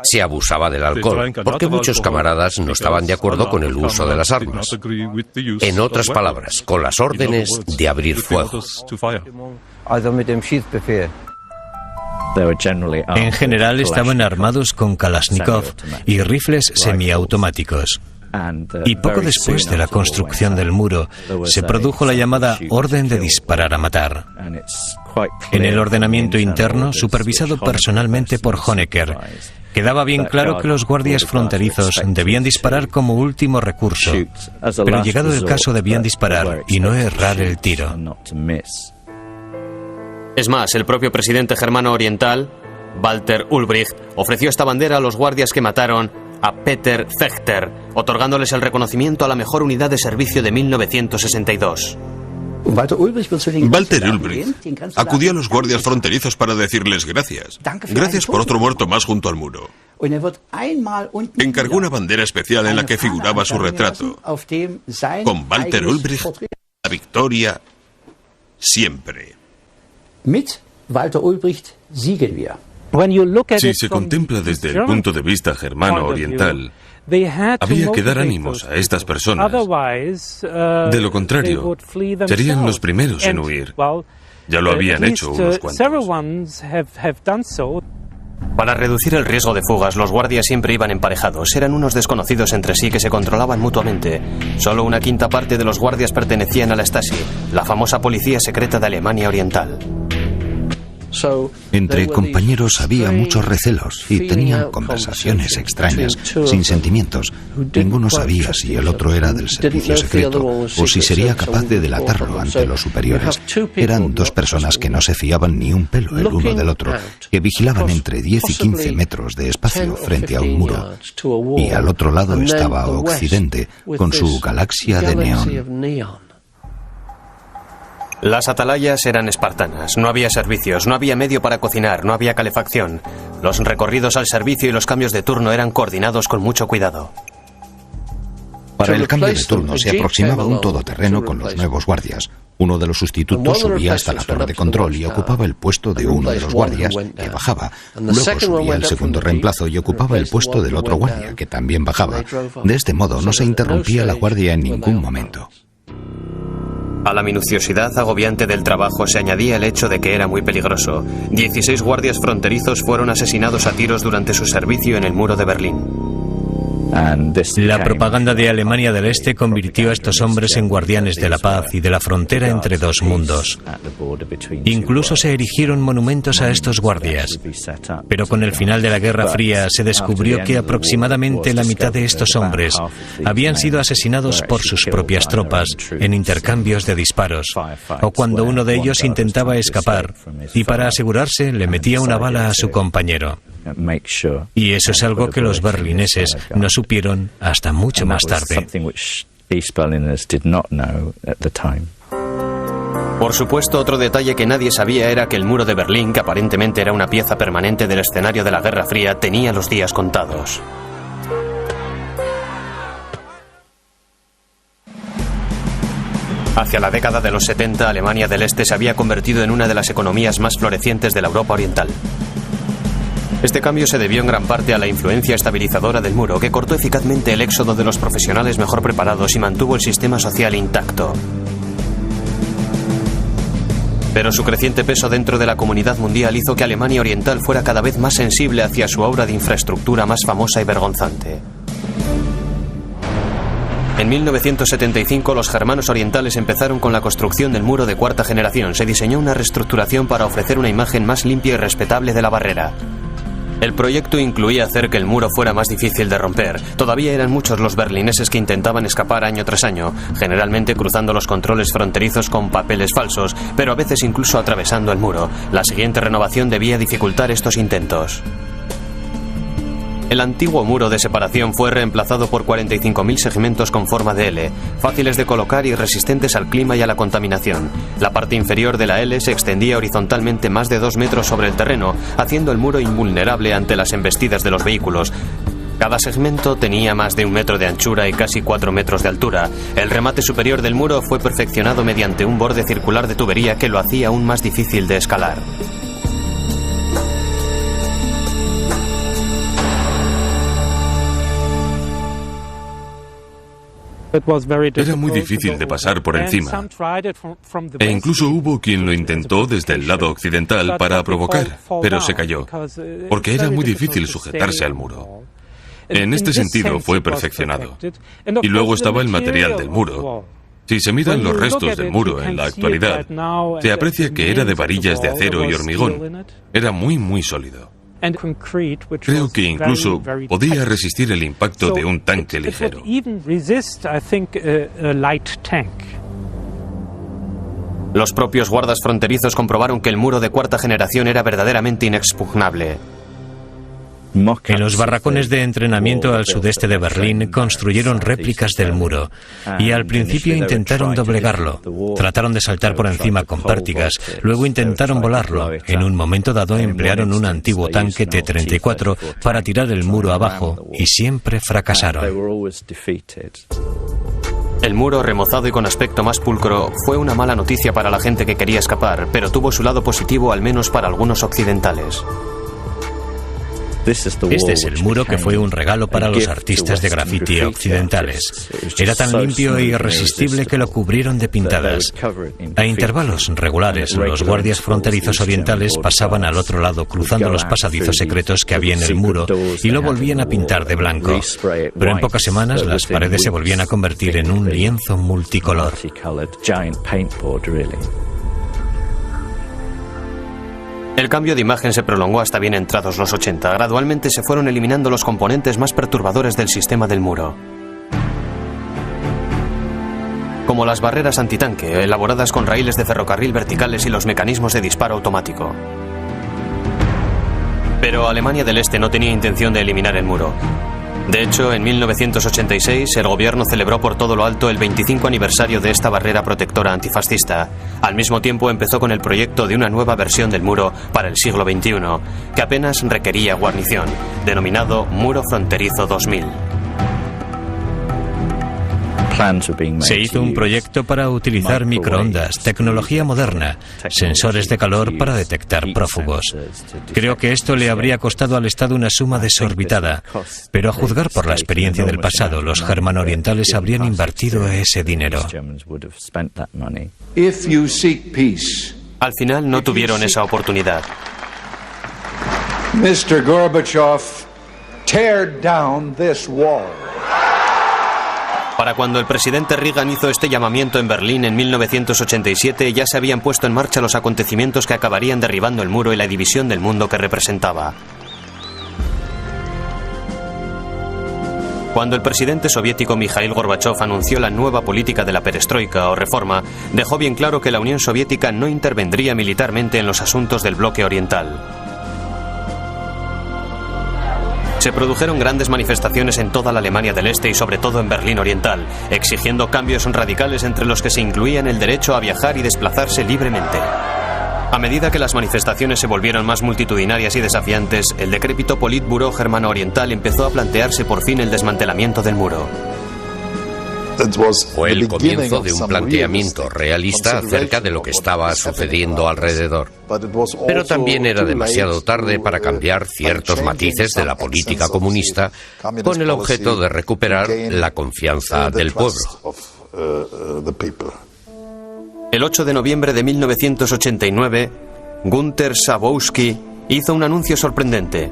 Se abusaba del alcohol, porque muchos camaradas no estaban de acuerdo con el uso de las armas. En otras palabras, con las órdenes de abrir fuego. En general estaban armados con Kalashnikov y rifles semiautomáticos. Y poco después de la construcción del muro, se produjo la llamada Orden de Disparar a Matar. En el ordenamiento interno, supervisado personalmente por Honecker, quedaba bien claro que los guardias fronterizos debían disparar como último recurso, pero llegado el caso debían disparar y no errar el tiro. Es más, el propio presidente germano oriental, Walter Ulbricht, ofreció esta bandera a los guardias que mataron a Peter Fechter, otorgándoles el reconocimiento a la mejor unidad de servicio de 1962. Walter Ulbricht acudió a los guardias fronterizos para decirles gracias. Gracias por otro muerto más junto al muro. Encargó una bandera especial en la que figuraba su retrato. Con Walter Ulbricht, la victoria siempre. Si se contempla desde el punto de vista germano-oriental, había que dar ánimos a estas personas. De lo contrario, serían los primeros en huir. Ya lo habían hecho unos cuantos. Para reducir el riesgo de fugas, los guardias siempre iban emparejados. Eran unos desconocidos entre sí que se controlaban mutuamente. Solo una quinta parte de los guardias pertenecían a la Stasi, la famosa policía secreta de Alemania Oriental. Entre compañeros había muchos recelos y tenían conversaciones extrañas, sin sentimientos. Ninguno sabía si el otro era del servicio secreto o si sería capaz de delatarlo ante los superiores. Eran dos personas que no se fiaban ni un pelo el uno del otro, que vigilaban entre 10 y 15 metros de espacio frente a un muro. Y al otro lado estaba Occidente, con su galaxia de neón. Las atalayas eran espartanas, no había servicios, no había medio para cocinar, no había calefacción. Los recorridos al servicio y los cambios de turno eran coordinados con mucho cuidado. Para el cambio de turno se aproximaba un todoterreno con los nuevos guardias. Uno de los sustitutos subía hasta la torre de control y ocupaba el puesto de uno de los guardias, que bajaba. Luego subía el segundo reemplazo y ocupaba el puesto del otro guardia, que también bajaba. De este modo no se interrumpía la guardia en ningún momento. A la minuciosidad agobiante del trabajo se añadía el hecho de que era muy peligroso. 16 guardias fronterizos fueron asesinados a tiros durante su servicio en el muro de Berlín. La propaganda de Alemania del Este convirtió a estos hombres en guardianes de la paz y de la frontera entre dos mundos. Incluso se erigieron monumentos a estos guardias. Pero con el final de la Guerra Fría se descubrió que aproximadamente la mitad de estos hombres habían sido asesinados por sus propias tropas en intercambios de disparos, o cuando uno de ellos intentaba escapar y para asegurarse le metía una bala a su compañero. Y eso es algo que los berlineses no supieron hasta mucho más tarde. Por supuesto, otro detalle que nadie sabía era que el muro de Berlín, que aparentemente era una pieza permanente del escenario de la Guerra Fría, tenía los días contados. Hacia la década de los 70, Alemania del Este se había convertido en una de las economías más florecientes de la Europa Oriental. Este cambio se debió en gran parte a la influencia estabilizadora del muro, que cortó eficazmente el éxodo de los profesionales mejor preparados y mantuvo el sistema social intacto. Pero su creciente peso dentro de la comunidad mundial hizo que Alemania Oriental fuera cada vez más sensible hacia su aura de infraestructura más famosa y vergonzante. En 1975 los germanos orientales empezaron con la construcción del muro de cuarta generación. Se diseñó una reestructuración para ofrecer una imagen más limpia y respetable de la barrera. El proyecto incluía hacer que el muro fuera más difícil de romper. Todavía eran muchos los berlineses que intentaban escapar año tras año, generalmente cruzando los controles fronterizos con papeles falsos, pero a veces incluso atravesando el muro. La siguiente renovación debía dificultar estos intentos. El antiguo muro de separación fue reemplazado por 45.000 segmentos con forma de L, fáciles de colocar y resistentes al clima y a la contaminación. La parte inferior de la L se extendía horizontalmente más de 2 metros sobre el terreno, haciendo el muro invulnerable ante las embestidas de los vehículos. Cada segmento tenía más de 1 metro de anchura y casi 4 metros de altura. El remate superior del muro fue perfeccionado mediante un borde circular de tubería que lo hacía aún más difícil de escalar. Era muy difícil de pasar por encima, e incluso hubo quien lo intentó desde el lado occidental para provocar, pero se cayó, porque era muy difícil sujetarse al muro. En este sentido fue perfeccionado. Y luego estaba el material del muro. Si se miran los restos del muro en la actualidad, se aprecia que era de varillas de acero y hormigón. Era muy sólido. Creo que incluso podía resistir el impacto de un tanque ligero. Los propios guardas fronterizos comprobaron que el muro de cuarta generación era verdaderamente inexpugnable. En los barracones de entrenamiento al sudeste de Berlín construyeron réplicas del muro y al principio intentaron doblegarlo. Trataron de saltar por encima con pértigas, luego intentaron volarlo. En un momento dado emplearon un antiguo tanque T-34 para tirar el muro abajo y siempre fracasaron. El muro, remozado y con aspecto más pulcro, fue una mala noticia para la gente que quería escapar, pero tuvo su lado positivo al menos para algunos occidentales. Este es el muro que fue un regalo para los artistas de grafiti occidentales. Era tan limpio e irresistible que lo cubrieron de pintadas. A intervalos regulares, los guardias fronterizos orientales pasaban al otro lado cruzando los pasadizos secretos que había en el muro y lo volvían a pintar de blanco. Pero en pocas semanas las paredes se volvían a convertir en un lienzo multicolor. El cambio de imagen se prolongó hasta bien entrados los 80. Gradualmente se fueron eliminando los componentes más perturbadores del sistema del muro, como las barreras antitanque, elaboradas con raíles de ferrocarril verticales y los mecanismos de disparo automático. Pero Alemania del Este no tenía intención de eliminar el muro. De hecho, en 1986 el gobierno celebró por todo lo alto el 25 aniversario de esta barrera protectora antifascista. Al mismo tiempo empezó con el proyecto de una nueva versión del muro para el siglo XXI, que apenas requería guarnición, denominado Muro Fronterizo 2000. Se hizo un proyecto para utilizar microondas, tecnología moderna, sensores de calor para detectar prófugos. Creo que esto le habría costado al Estado una suma desorbitada, pero a juzgar por la experiencia del pasado, los germano-orientales habrían invertido ese dinero. Al final no tuvieron esa oportunidad. Mr. Gorbachev, tear down this wall. Para cuando el presidente Reagan hizo este llamamiento en Berlín en 1987, ya se habían puesto en marcha los acontecimientos que acabarían derribando el muro y la división del mundo que representaba. Cuando el presidente soviético Mikhail Gorbachev anunció la nueva política de la perestroika o reforma, dejó bien claro que la Unión Soviética no intervendría militarmente en los asuntos del bloque oriental. Se produjeron grandes manifestaciones en toda la Alemania del Este y sobre todo en Berlín Oriental, exigiendo cambios radicales entre los que se incluían el derecho a viajar y desplazarse libremente. A medida que las manifestaciones se volvieron más multitudinarias y desafiantes, el decrépito Politburó germano-oriental empezó a plantearse por fin el desmantelamiento del muro. Fue el comienzo de un planteamiento realista acerca de lo que estaba sucediendo alrededor. Pero también era demasiado tarde para cambiar ciertos matices de la política comunista con el objeto de recuperar la confianza del pueblo. El 8 de noviembre de 1989, Günter Schabowski hizo un anuncio sorprendente.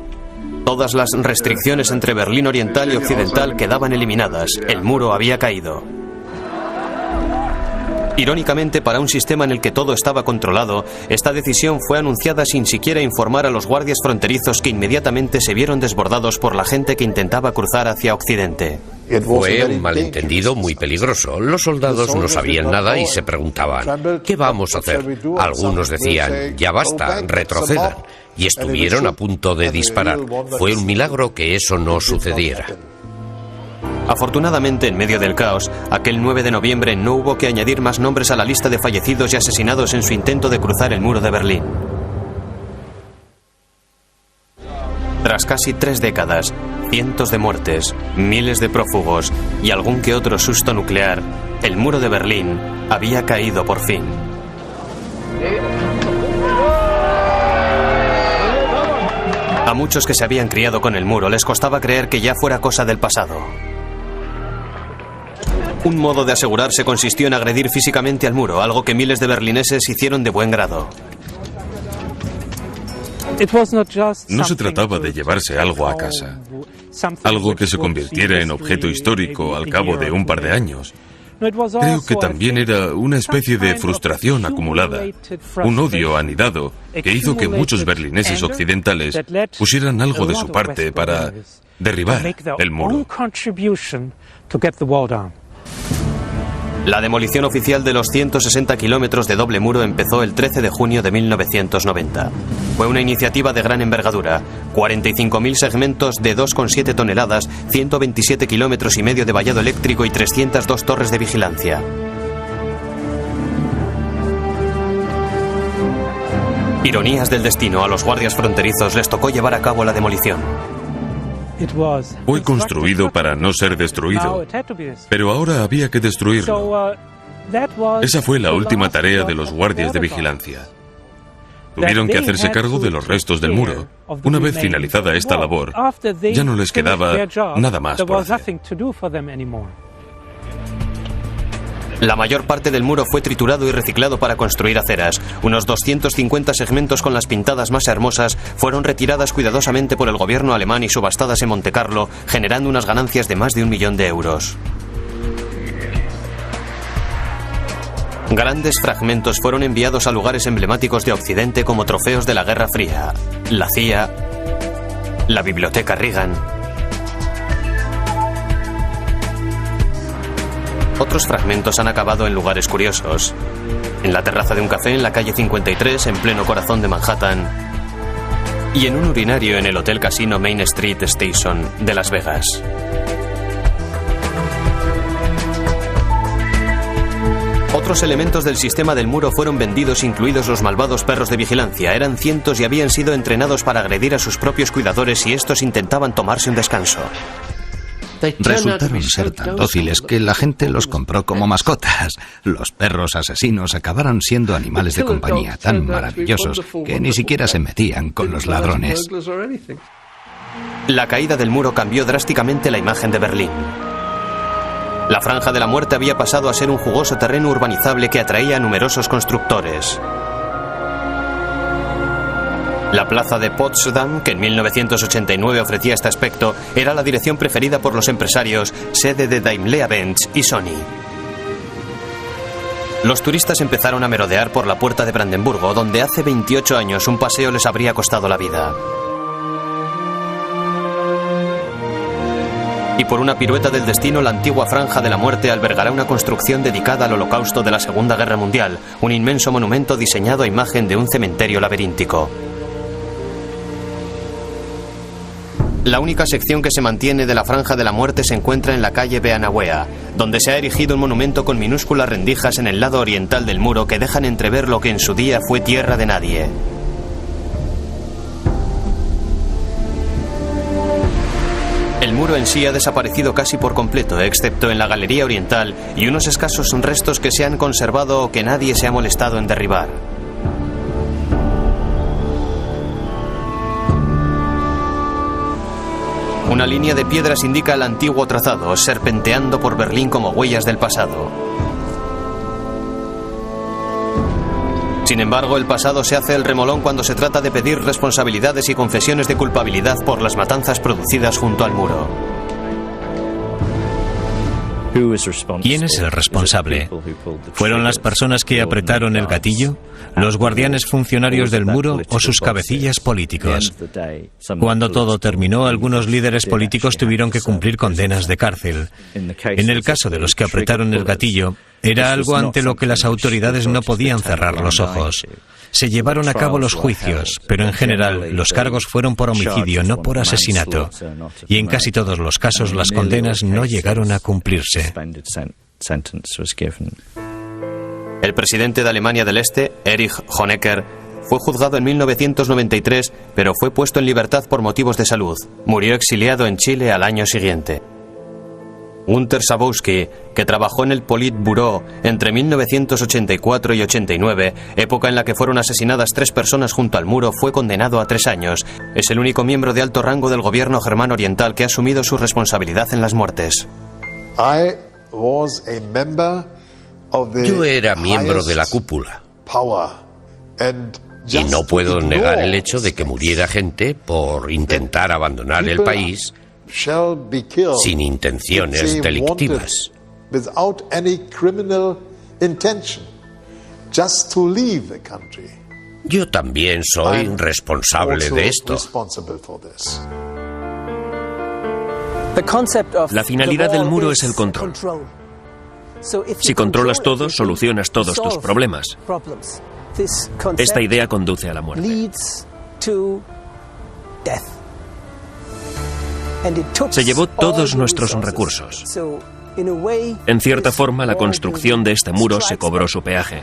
Todas las restricciones entre Berlín Oriental y Occidental quedaban eliminadas. El muro había caído. Irónicamente, para un sistema en el que todo estaba controlado, esta decisión fue anunciada sin siquiera informar a los guardias fronterizos, que inmediatamente se vieron desbordados por la gente que intentaba cruzar hacia Occidente. Fue un malentendido muy peligroso. Los soldados no sabían nada y se preguntaban, ¿qué vamos a hacer? Algunos decían, ya basta, retrocedan. Y estuvieron a punto de disparar. Fue un milagro que eso no sucediera. Afortunadamente, en medio del caos, aquel 9 de noviembre no hubo que añadir más nombres a la lista de fallecidos y asesinados en su intento de cruzar el muro de Berlín. Tras casi 3 décadas, cientos de muertes, miles de prófugos y algún que otro susto nuclear, el muro de Berlín había caído por fin. A muchos que se habían criado con el muro les costaba creer que ya fuera cosa del pasado. Un modo de asegurarse consistió en agredir físicamente al muro, algo que miles de berlineses hicieron de buen grado. No se trataba de llevarse algo a casa, algo que se convirtiera en objeto histórico al cabo de un par de años. Creo que también era una especie de frustración acumulada, un odio anidado que hizo que muchos berlineses occidentales pusieran algo de su parte para derribar el muro. La demolición oficial de los 160 kilómetros de doble muro empezó el 13 de junio de 1990. Fue una iniciativa de gran envergadura. 45.000 segmentos de 2,7 toneladas, 127 kilómetros y medio de vallado eléctrico y 302 torres de vigilancia. Ironías del destino, a los guardias fronterizos les tocó llevar a cabo la demolición. Fue construido para no ser destruido, pero ahora había que destruirlo. Esa fue la última tarea de los guardias de vigilancia. Tuvieron que hacerse cargo de los restos del muro. Una vez finalizada esta labor, ya no les quedaba nada más por hacer. La mayor parte del muro fue triturado y reciclado para construir aceras. Unos 250 segmentos con las pintadas más hermosas fueron retiradas cuidadosamente por el gobierno alemán y subastadas en Montecarlo, generando unas ganancias de más de 1 millón de euros. Grandes fragmentos fueron enviados a lugares emblemáticos de Occidente como trofeos de la Guerra Fría, la CIA, la Biblioteca Reagan. Otros fragmentos han acabado en lugares curiosos. En la terraza de un café en la calle 53, en pleno corazón de Manhattan. Y en un urinario en el Hotel Casino Main Street Station de Las Vegas. Otros elementos del sistema del muro fueron vendidos, incluidos los malvados perros de vigilancia. Eran cientos y habían sido entrenados para agredir a sus propios cuidadores si estos intentaban tomarse un descanso. Resultaron ser tan dóciles que la gente los compró como mascotas. Los perros asesinos acabaron siendo animales de compañía tan maravillosos que ni siquiera se metían con los ladrones. La caída del muro cambió drásticamente la imagen de Berlín. La Franja de la Muerte había pasado a ser un jugoso terreno urbanizable que atraía a numerosos constructores. La plaza de Potsdam, que en 1989 ofrecía este aspecto, era la dirección preferida por los empresarios, sede de Daimler-Benz y Sony. Los turistas empezaron a merodear por la Puerta de Brandenburgo, donde hace 28 años un paseo les habría costado la vida. Y por una pirueta del destino, la antigua Franja de la Muerte albergará una construcción dedicada al Holocausto de la Segunda Guerra Mundial, un inmenso monumento diseñado a imagen de un cementerio laberíntico. La única sección que se mantiene de la Franja de la Muerte se encuentra en la calle Beanawea, donde se ha erigido un monumento con minúsculas rendijas en el lado oriental del muro que dejan entrever lo que en su día fue tierra de nadie. El muro en sí ha desaparecido casi por completo, excepto en la galería oriental y unos escasos restos que se han conservado o que nadie se ha molestado en derribar. Una línea de piedras indica el antiguo trazado, serpenteando por Berlín como huellas del pasado. Sin embargo, el pasado se hace el remolón cuando se trata de pedir responsabilidades y confesiones de culpabilidad por las matanzas producidas junto al muro. ¿Quién es el responsable? ¿Fueron las personas que apretaron el gatillo? ¿Los guardianes funcionarios del muro o sus cabecillas políticos? Cuando todo terminó, algunos líderes políticos tuvieron que cumplir condenas de cárcel. En el caso de los que apretaron el gatillo, era algo ante lo que las autoridades no podían cerrar los ojos. Se llevaron a cabo los juicios, pero en general los cargos fueron por homicidio, no por asesinato. Y en casi todos los casos las condenas no llegaron a cumplirse. El presidente de Alemania del Este, Erich Honecker, fue juzgado en 1993, pero fue puesto en libertad por motivos de salud. Murió exiliado en Chile al año siguiente. Günter Schabowski, que trabajó en el Politburo entre 1984 y 89, época en la que fueron asesinadas 3 personas junto al muro, fue condenado a 3 años. Es el único miembro de alto rango del gobierno germano oriental que ha asumido su responsabilidad en las muertes. Yo era miembro de la cúpula. Y no puedo negar el hecho de que muriera gente por intentar abandonar el país sin intenciones delictivas. Yo también soy responsable de esto. La finalidad del muro es el control. Si controlas todo, solucionas todos tus problemas. Esta idea conduce a la muerte. Se llevó todos nuestros recursos. En cierta forma, la construcción de este muro se cobró su peaje.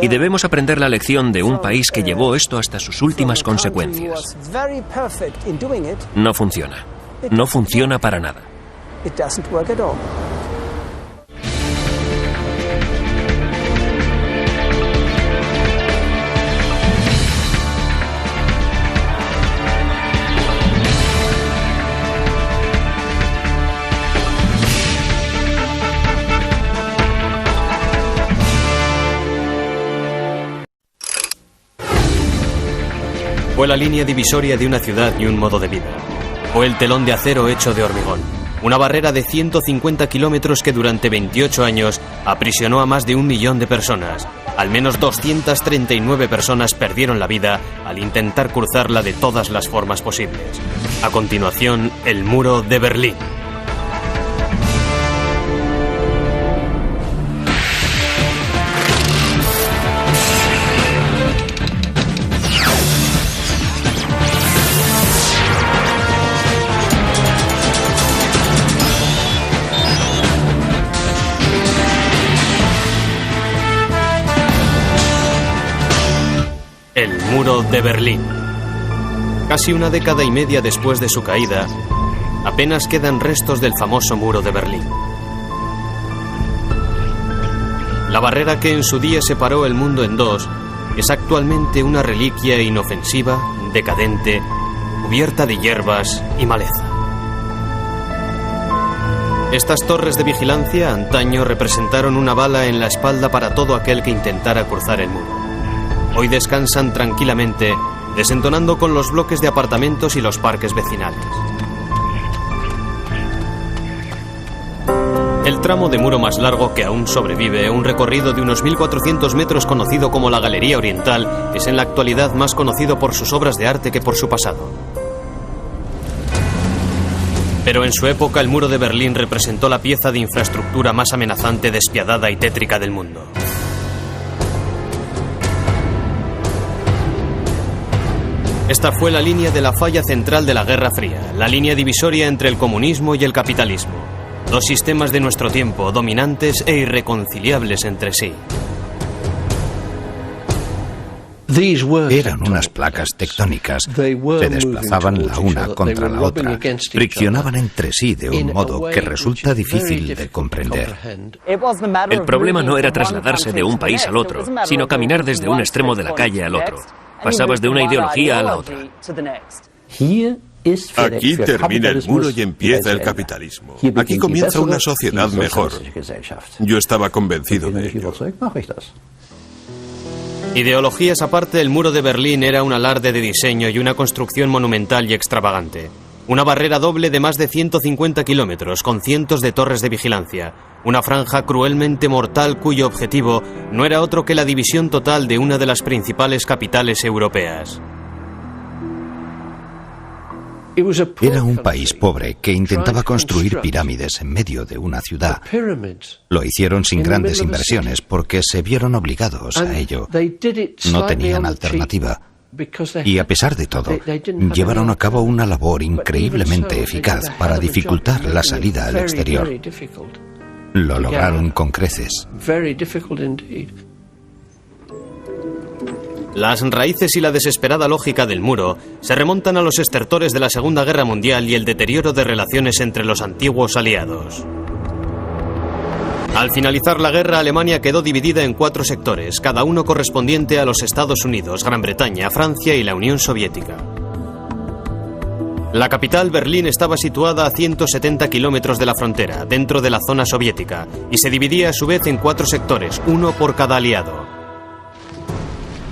Y debemos aprender la lección de un país que llevó esto hasta sus últimas consecuencias. No funciona. No funciona para nada. Fue la línea divisoria de una ciudad y un modo de vida. Fue el telón de acero hecho de hormigón. Una barrera de 150 kilómetros que durante 28 años aprisionó a más de 1 millón de personas. Al menos 239 personas perdieron la vida al intentar cruzarla de todas las formas posibles. A continuación, el muro de Berlín. El muro de Berlín. Casi una década y media después de su caída, apenas quedan restos del famoso muro de Berlín. La barrera que en su día separó el mundo en dos es actualmente una reliquia inofensiva, decadente, cubierta de hierbas y maleza. Estas torres de vigilancia antaño representaron una bala en la espalda para todo aquel que intentara cruzar el muro. Hoy descansan tranquilamente, desentonando con los bloques de apartamentos y los parques vecinales. El tramo de muro más largo que aún sobrevive, un recorrido de unos 1400 metros conocido como la Galería Oriental, es en la actualidad más conocido por sus obras de arte que por su pasado. Pero en su época el muro de Berlín representó la pieza de infraestructura más amenazante, despiadada y tétrica del mundo. Esta fue la línea de la falla central de la Guerra Fría, la línea divisoria entre el comunismo y el capitalismo. Dos sistemas de nuestro tiempo, dominantes e irreconciliables entre sí. Eran unas placas tectónicas. Se desplazaban la una contra la otra, friccionaban entre sí de un modo que resulta difícil de comprender. El problema no era trasladarse de un país al otro, sino caminar desde un extremo de la calle al otro. Pasabas de una ideología a la otra. Aquí termina el muro y empieza el capitalismo. Aquí comienza una sociedad mejor. Yo estaba convencido de ello. Ideologías aparte, el muro de Berlín era un alarde de diseño y una construcción monumental y extravagante. Una barrera doble de más de 150 kilómetros, con cientos de torres de vigilancia. Una franja cruelmente mortal cuyo objetivo no era otro que la división total de una de las principales capitales europeas. Era un país pobre que intentaba construir pirámides en medio de una ciudad. Lo hicieron sin grandes inversiones porque se vieron obligados a ello. No tenían alternativa. Y a pesar de todo, llevaron a cabo una labor increíblemente eficaz para dificultar la salida al exterior. Lo lograron con creces. Las raíces y la desesperada lógica del muro se remontan a los estertores de la Segunda Guerra Mundial y el deterioro de relaciones entre los antiguos aliados. Al finalizar la guerra, Alemania quedó dividida en 4 sectores, cada uno correspondiente a los Estados Unidos, Gran Bretaña, Francia y la Unión Soviética. La capital, Berlín, estaba situada a 170 kilómetros de la frontera, dentro de la zona soviética, y se dividía a su vez en 4 sectores, uno por cada aliado.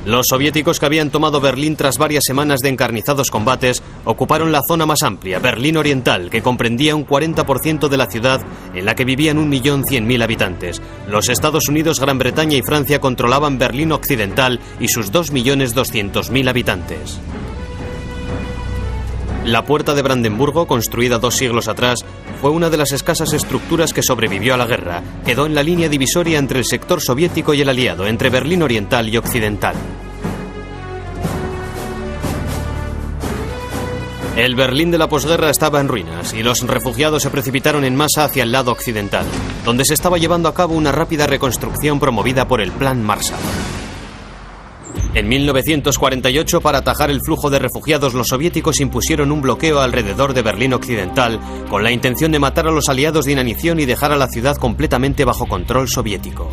Los soviéticos, que habían tomado Berlín tras varias semanas de encarnizados combates, ocuparon la zona más amplia, Berlín Oriental, que comprendía un 40% de la ciudad, en la que vivían 1.100.000 habitantes. Los Estados Unidos, Gran Bretaña y Francia controlaban Berlín Occidental y sus 2.200.000 habitantes. La Puerta de Brandenburgo, construida 2 siglos atrás, fue una de las escasas estructuras que sobrevivió a la guerra. Quedó en la línea divisoria entre el sector soviético y el aliado, entre Berlín Oriental y Occidental. El Berlín de la posguerra estaba en ruinas y los refugiados se precipitaron en masa hacia el lado occidental, donde se estaba llevando a cabo una rápida reconstrucción promovida por el Plan Marshall. En 1948, para atajar el flujo de refugiados, los soviéticos impusieron un bloqueo alrededor de Berlín Occidental con la intención de matar a los aliados de inanición y dejar a la ciudad completamente bajo control soviético.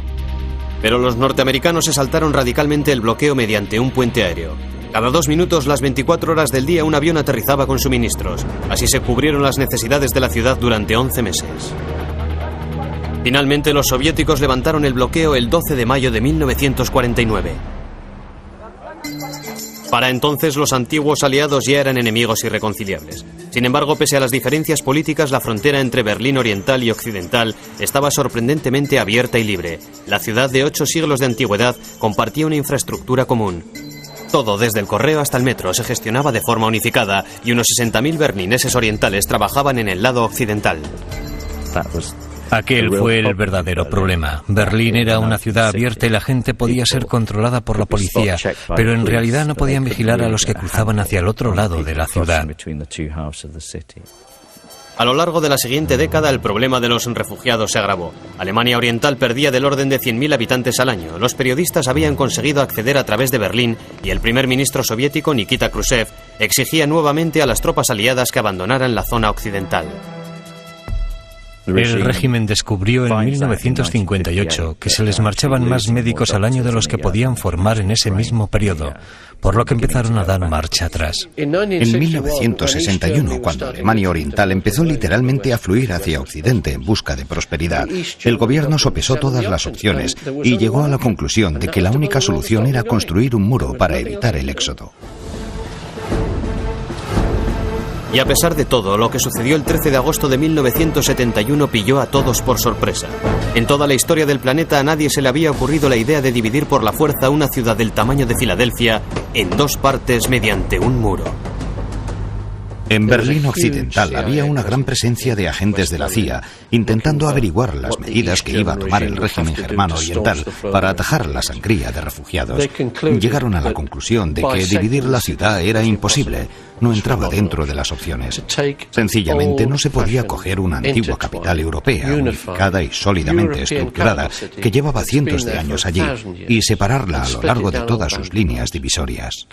Pero los norteamericanos se saltaron radicalmente el bloqueo mediante un puente aéreo. Cada 2 minutos, las 24 horas del día, un avión aterrizaba con suministros. Así se cubrieron las necesidades de la ciudad durante 11 meses. Finalmente, los soviéticos levantaron el bloqueo el 12 de mayo de 1949. Para entonces, los antiguos aliados ya eran enemigos irreconciliables. Sin embargo, pese a las diferencias políticas, la frontera entre Berlín Oriental y Occidental estaba sorprendentemente abierta y libre. La ciudad, de 8 siglos de antigüedad, compartía una infraestructura común. Todo, desde el correo hasta el metro, se gestionaba de forma unificada y unos 60.000 berlineses orientales trabajaban en el lado occidental. Aquel fue el verdadero problema. Berlín era una ciudad abierta y la gente podía ser controlada por la policía, pero en realidad no podían vigilar a los que cruzaban hacia el otro lado de la ciudad. A lo largo de la siguiente década, el problema de los refugiados se agravó. Alemania Oriental perdía del orden de 100.000 habitantes al año. Los periodistas habían conseguido acceder a través de Berlín y el primer ministro soviético, Nikita Khrushchev, exigía nuevamente a las tropas aliadas que abandonaran la zona occidental. El régimen descubrió en 1958 que se les marchaban más médicos al año de los que podían formar en ese mismo periodo, por lo que empezaron a dar marcha atrás. En 1961, cuando Alemania Oriental empezó literalmente a fluir hacia Occidente en busca de prosperidad, el gobierno sopesó todas las opciones y llegó a la conclusión de que la única solución era construir un muro para evitar el éxodo. Y a pesar de todo, lo que sucedió el 13 de agosto de 1971 pilló a todos por sorpresa. En toda la historia del planeta a nadie se le había ocurrido la idea de dividir por la fuerza una ciudad del tamaño de Filadelfia en dos partes mediante un muro. En Berlín Occidental había una gran presencia de agentes de la CIA intentando averiguar las medidas que iba a tomar el régimen germano oriental para atajar la sangría de refugiados. Llegaron a la conclusión de que dividir la ciudad era imposible, no entraba dentro de las opciones. Sencillamente no se podía coger una antigua capital europea, unificada y sólidamente estructurada, que llevaba cientos de años allí, y separarla a lo largo de todas sus líneas divisorias.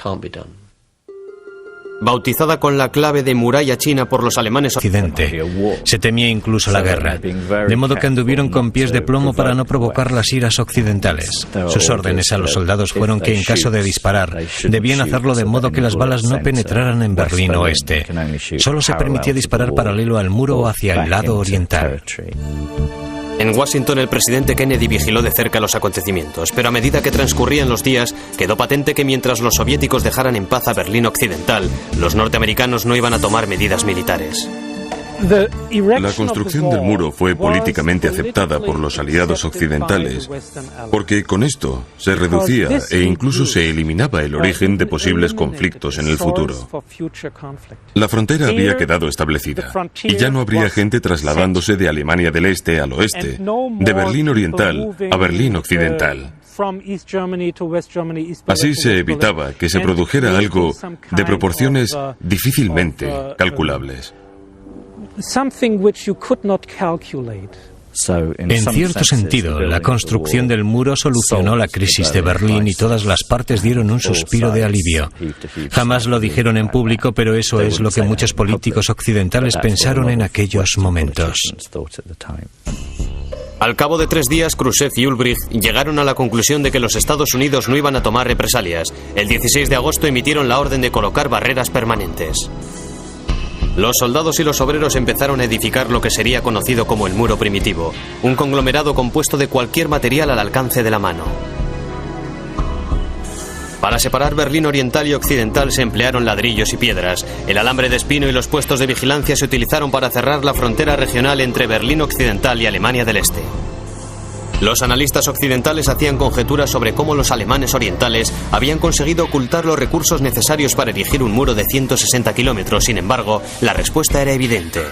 Bautizada con la clave de muralla china por los alemanes occidente, se temía incluso la guerra, de modo que anduvieron con pies de plomo para no provocar las iras occidentales. Sus órdenes a los soldados fueron que en caso de disparar, debían hacerlo de modo que las balas no penetraran en Berlín Oeste. Solo se permitía disparar paralelo al muro o hacia el lado oriental. En Washington, el presidente Kennedy vigiló de cerca los acontecimientos, pero a medida que transcurrían los días, quedó patente que mientras los soviéticos dejaran en paz a Berlín Occidental, los norteamericanos no iban a tomar medidas militares. La construcción del muro fue políticamente aceptada por los aliados occidentales, porque con esto se reducía e incluso se eliminaba el origen de posibles conflictos en el futuro. La frontera había quedado establecida y ya no habría gente trasladándose de Alemania del Este al oeste, de Berlín Oriental a Berlín Occidental. Así se evitaba que se produjera algo de proporciones difícilmente calculables. En cierto sentido, la construcción del muro solucionó la crisis de Berlín y todas las partes dieron un suspiro de alivio. Jamás lo dijeron en público, pero eso es lo que muchos políticos occidentales pensaron en aquellos momentos. Al cabo de 3 días, Khrushchev y Ulbricht llegaron a la conclusión de que los Estados Unidos no iban a tomar represalias. El 16 de agosto emitieron la orden de colocar barreras permanentes. Los soldados y los obreros empezaron a edificar lo que sería conocido como el muro primitivo, un conglomerado compuesto de cualquier material al alcance de la mano. Para separar Berlín Oriental y Occidental se emplearon ladrillos y piedras. El alambre de espino y los puestos de vigilancia se utilizaron para cerrar la frontera regional entre Berlín Occidental y Alemania del Este. Los analistas occidentales hacían conjeturas sobre cómo los alemanes orientales habían conseguido ocultar los recursos necesarios para erigir un muro de 160 kilómetros. Sin embargo, la respuesta era evidente.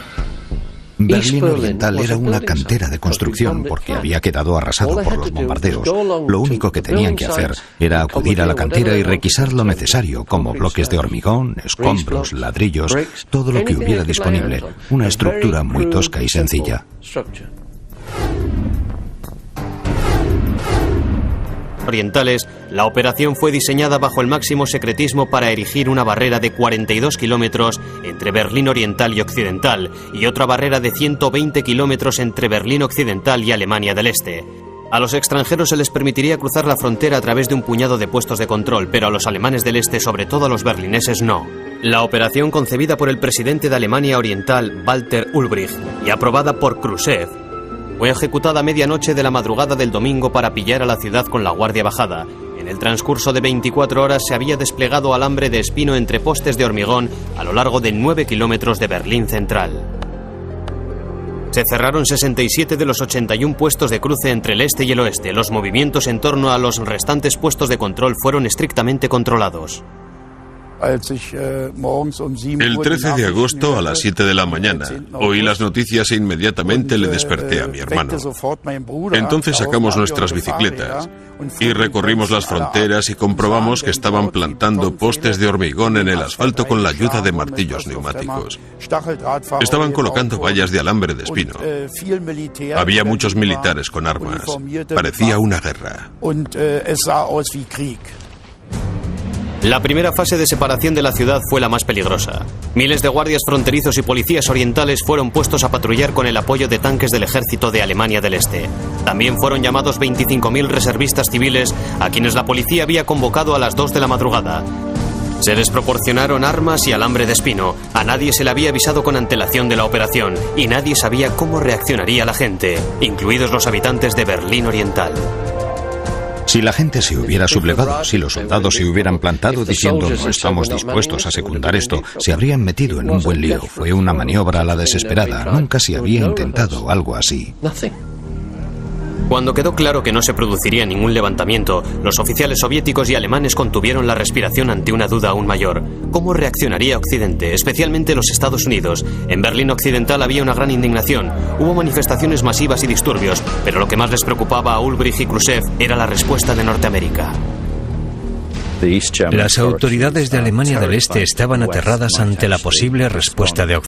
Berlín Oriental era una cantera de construcción porque había quedado arrasado por los bombardeos. Lo único que tenían que hacer era acudir a la cantera y requisar lo necesario, como bloques de hormigón, escombros, ladrillos, todo lo que hubiera disponible. Una estructura muy tosca y sencilla. Orientales, la operación fue diseñada bajo el máximo secretismo para erigir una barrera de 42 kilómetros entre Berlín Oriental y Occidental y otra barrera de 120 kilómetros entre Berlín Occidental y Alemania del Este. A los extranjeros se les permitiría cruzar la frontera a través de un puñado de puestos de control, pero a los alemanes del Este, sobre todo a los berlineses, no. La operación, concebida por el presidente de Alemania Oriental, Walter Ulbricht, y aprobada por Khrushchev, fue ejecutada a medianoche de la madrugada del domingo para pillar a la ciudad con la guardia bajada. En el transcurso de 24 horas se había desplegado alambre de espino entre postes de hormigón a lo largo de 9 kilómetros de Berlín Central. Se cerraron 67 de los 81 puestos de cruce entre el este y el oeste. Los movimientos en torno a los restantes puestos de control fueron estrictamente controlados. El 13 de agosto a las 7 de la mañana oí las noticias e inmediatamente le desperté a mi hermano. Entonces sacamos nuestras bicicletas y recorrimos las fronteras y comprobamos que estaban plantando postes de hormigón en el asfalto con la ayuda de martillos neumáticos. Estaban colocando vallas de alambre de espino. Había muchos militares con armas. Parecía una guerra. La primera fase de separación de la ciudad fue la más peligrosa. Miles de guardias fronterizos y policías orientales fueron puestos a patrullar con el apoyo de tanques del ejército de Alemania del Este. También fueron llamados 25.000 reservistas civiles a quienes la policía había convocado a las 2 de la madrugada. Se les proporcionaron armas y alambre de espino. A nadie se le había avisado con antelación de la operación y nadie sabía cómo reaccionaría la gente, incluidos los habitantes de Berlín Oriental. Si la gente se hubiera sublevado, si los soldados se hubieran plantado diciendo no estamos dispuestos a secundar esto, se habrían metido en un buen lío. Fue una maniobra a la desesperada. Nunca se había intentado algo así. Cuando quedó claro que no se produciría ningún levantamiento, los oficiales soviéticos y alemanes contuvieron la respiración ante una duda aún mayor. ¿Cómo reaccionaría Occidente, especialmente los Estados Unidos? En Berlín Occidental había una gran indignación. Hubo manifestaciones masivas y disturbios, pero lo que más les preocupaba a Ulbricht y Khrushchev era la respuesta de Norteamérica. Las autoridades de Alemania del Este estaban aterradas ante la posible respuesta de Occidente.